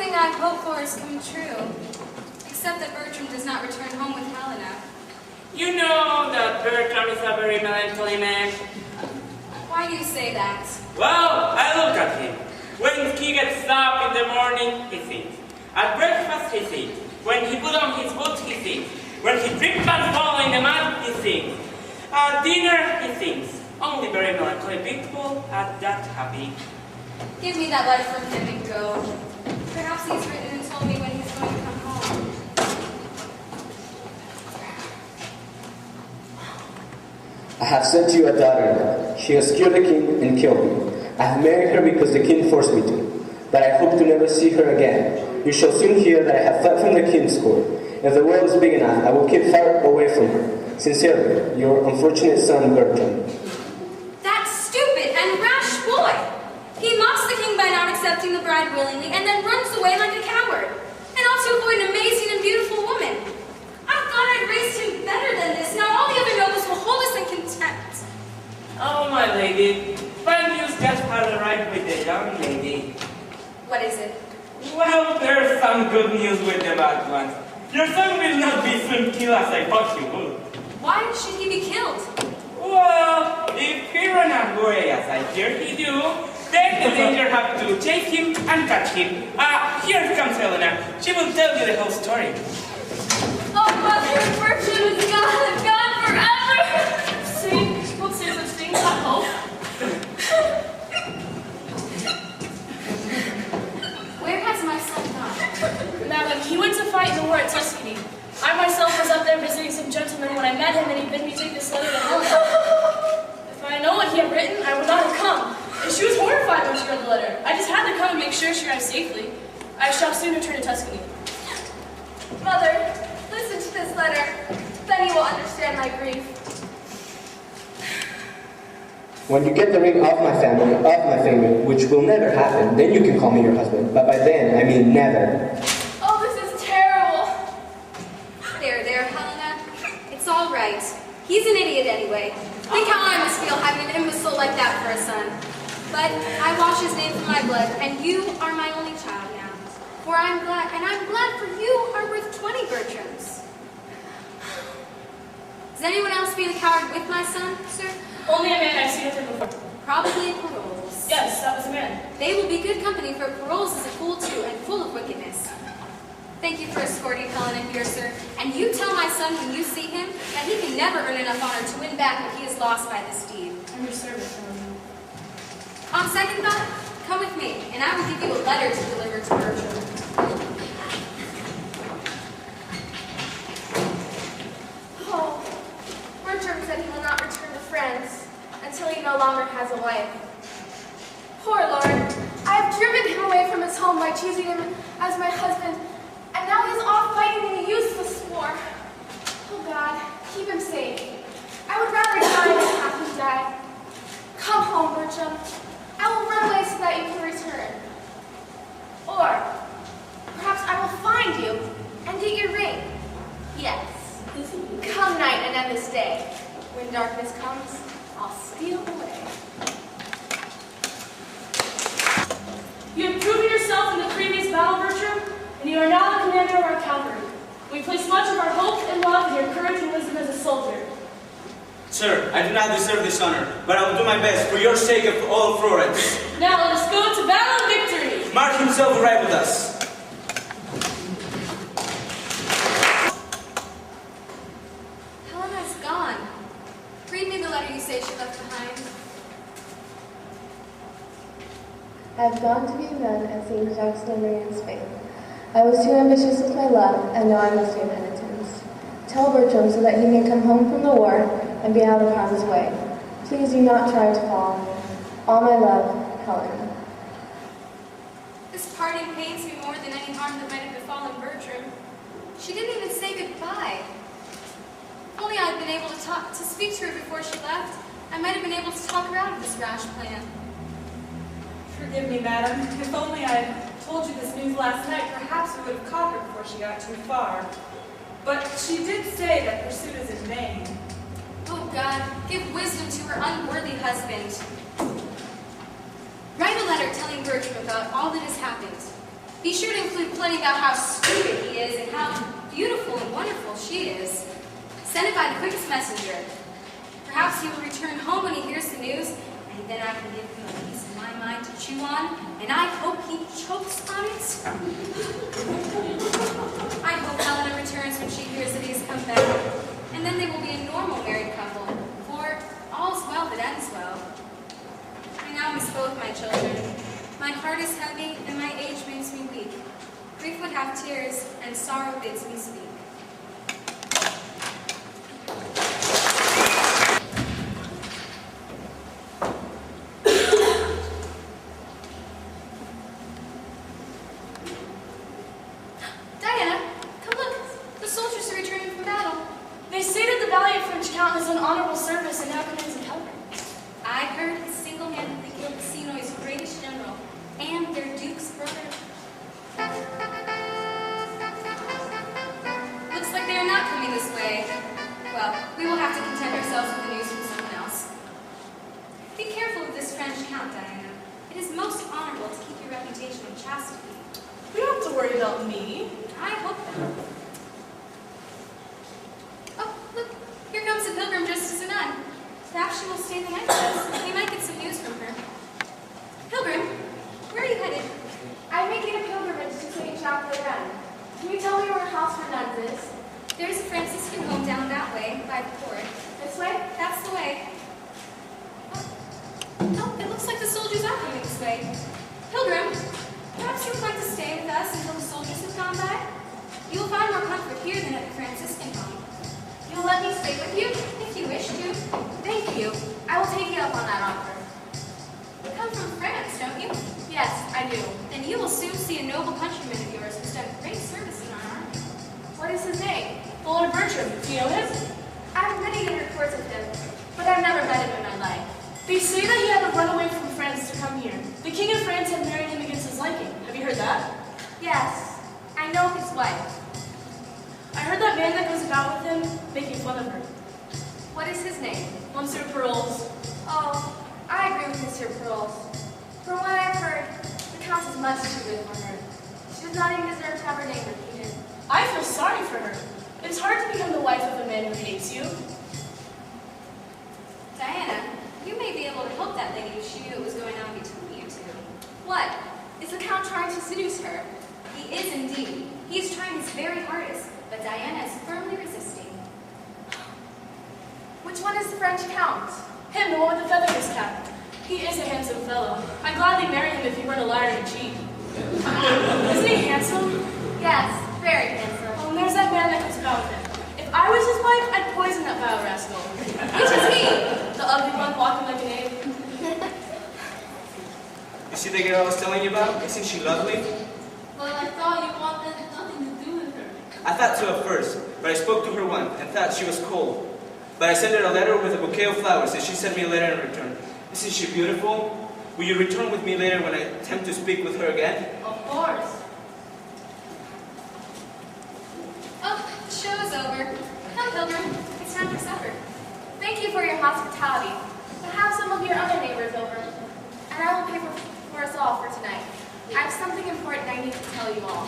Everything I've hoped for has come true, except that Bertram does not return home with Helena. You know that Bertram is a very melancholy man. Why do you say that? Well, I look at him. When he gets up in the morning, he sings. At breakfast, he sings. When he puts on his boots, he sings. When he trips and falls in the mud, he sings. At dinner, he sings. Only very melancholy people are that happy. Give me that letter from him and go. Perhaps he's written and told me when he's going to come home. I have sent you a daughter. She has killed the king and killed me. I have married her because the king forced me to. But I hope to never see her again. You shall soon hear that I have fled from the king's court. If the world is big enough, I will keep far away from her. Sincerely, your unfortunate son, Bertram. That stupid and rash boy! He mocks the king by not accepting the bride willingly and then runs away like a coward. And ought to avoid an amazing and beautiful woman. I thought I'd raised him better than this. Now all the other nobles will hold us in contempt. Oh, my lady, fine news just has arrived with the young lady. What is it? Well, there's some good news with the bad ones. Your son will not be soon killed as I thought he would. Why should he be killed? Well, if he ran away as I hear he do, then the danger have to chase him and catch him. Here comes Helena. She will tell you the whole story. Oh, Mother, Bertram is gone forever! See, don't say such things, I hope. Where has my son gone? Madam, he went to fight in the war at Tuscany. I myself was up there visiting some gentlemen when I met him and he bid me take this letter to Helena. If I know what he had written, I would not have come. And she was horrified when she read the letter. I just had to come and make sure she arrived safely. I shall soon return to Tuscany. Mother, listen to this letter. Then you will understand my grief. When you get the ring off my finger, which will never happen, then you can call me your husband. But by then, I mean never. Oh, this is terrible. There, Helena. It's all right. He's an idiot anyway. Think how I must feel having an imbecile like that for a son. But I wash his name from my blood, and you are my only child now. For I'm glad, and I'm glad for you are worth 20 Bertrams. Has anyone else been a coward with my son, sir? Only a man I've seen with him before. Probably Paroles. Yes, that was a man. They will be good company, for Paroles is a fool too, and full of wickedness. Thank you for escorting Helena here, sir. And you tell my son when you see him that he can never earn enough honor to win back what he has lost by this deed. I'm your servant, Helena. On second thought, come with me, and I will give you a letter to deliver to Bertram. Oh, Bertram said he will not return to France until he no longer has a wife. Poor Lord, I have driven him away from his home by choosing him as my husband, and now he's off fighting in a useless war. Oh God, keep him safe. I would rather die than have him die. Come home, Bertram. I will run away so that you can return. Or perhaps I will find you and get your ring. Yes. Come night and end this day. When darkness comes, I'll steal away. You have proven yourself in the previous battle, Bertram, and you are now the commander of our cavalry. We place much of our hope and love in your courage and wisdom as a soldier. Sir, I do not deserve this honor, but I will do my best for your sake of all of Florence. Now let us go to battle and victory! Mark himself will ride with us. Helena's gone. Read me the letter you say she left behind. I have gone to be a nun at St. Jacques de Marie in Spain. I was too ambitious with my love, and now I must do penitence. Tell Bertram so that he may come home from the war and be out of harm's way. Please do not try to fall. All my love, Helena. This parting pains me more than any harm that might have befallen Bertram. She didn't even say goodbye. If only I had been able to speak to her before she left, I might have been able to talk her out of this rash plan. Forgive me, madam. If only I had told you this news last night, perhaps we would have caught her before she got too far. But she did say that pursuit is in vain. Oh God, give wisdom to her unworthy husband. Write a letter telling Bertram about all that has happened. Be sure to include plenty about how stupid he is and how beautiful and wonderful she is. Send it by the quickest messenger. Perhaps he will return home when he hears the news, and then I can give him a piece of my mind to chew on, and I hope he chokes on it. I hope Helena returns when she hears that he has come back, and then they will be a normal married couple, for all's well that ends well. I now miss both my children. My heart is heavy, and my age makes me weak. Grief would have tears, and sorrow bids me speak. Diana, come look. The soldiers are returning from battle. They say that the valiant French count has done honorable service and now commands in Helper. I heard he single-handedly killed the Sinoi's greatest general and their duke's brother. Looks like they are not coming this way. Well, we will have to content ourselves with the news from someone else. Be careful of this French count, Diana. It is most honorable to keep your reputation of chastity. You don't have to worry about me. I hope not. Oh, look, here comes a pilgrim dressed as a nun. Perhaps she will stay the night with us. We might get some news from her. Pilgrim, where are you headed? I'm making a pilgrimage to St. Jacques the Ren. Can you tell me where a house for nuns is? There's a Franciscan home down that way, by the port. This way? That's the way. Oh, it looks like the soldiers are coming this way. Pilgrim, perhaps you would like to stay with us until the soldiers have gone by? You will find more comfort here than at the Franciscan home. You'll let me stay with you? If you wish to. Thank you. I will take you up on that offer. You come from France, don't you? Yes, I do. Then you will soon see a noble countryman of yours who's done great service in our army. What is his name? Lord Bertram, do you know him? I have many good reports of him, but I've never met him in my life. They say that he had to run away from France to come here. The King of France had married him against his liking. Have you heard that? Yes, I know his wife. I heard that man that goes about with him making fun of her. What is his name? Monsieur Pearls. Oh, I agree with Monsieur Pearls. From what I've heard, the Count is much too good for her. She does not even deserve to have her name repeated. I feel sorry for her. It's hard to become the wife of a man who hates you. Diana, you may be able to help that lady if she knew what was going on between you two. What? Is the Count trying to seduce her? He is indeed. He is trying his very hardest, but Diana is firmly resisting. Which one is the French Count? Him, the one with the feather in his cap. He is a handsome fellow. I'd gladly marry him if he weren't a liar and cheat. Isn't he handsome? Yes, very handsome. Oh, and there's that man that comes about with him. If I was his wife, I'd poison that vile rascal. Which is he? The ugly one walking like an ape. You see the girl I was telling you about? Isn't she lovely? Well, I thought you wanted nothing to do with her. I thought so at first, but I spoke to her once and thought she was cold. But I sent her a letter with a bouquet of flowers, and she sent me a letter in return. Isn't she beautiful? Will you return with me later when I attempt to speak with her again? Of course. Oh, the show is over. Come, Pilgrim. It's time for supper. Thank you for your hospitality. But have some of your other neighbors over, and I will pay for us all for tonight. I have something important I need to tell you all.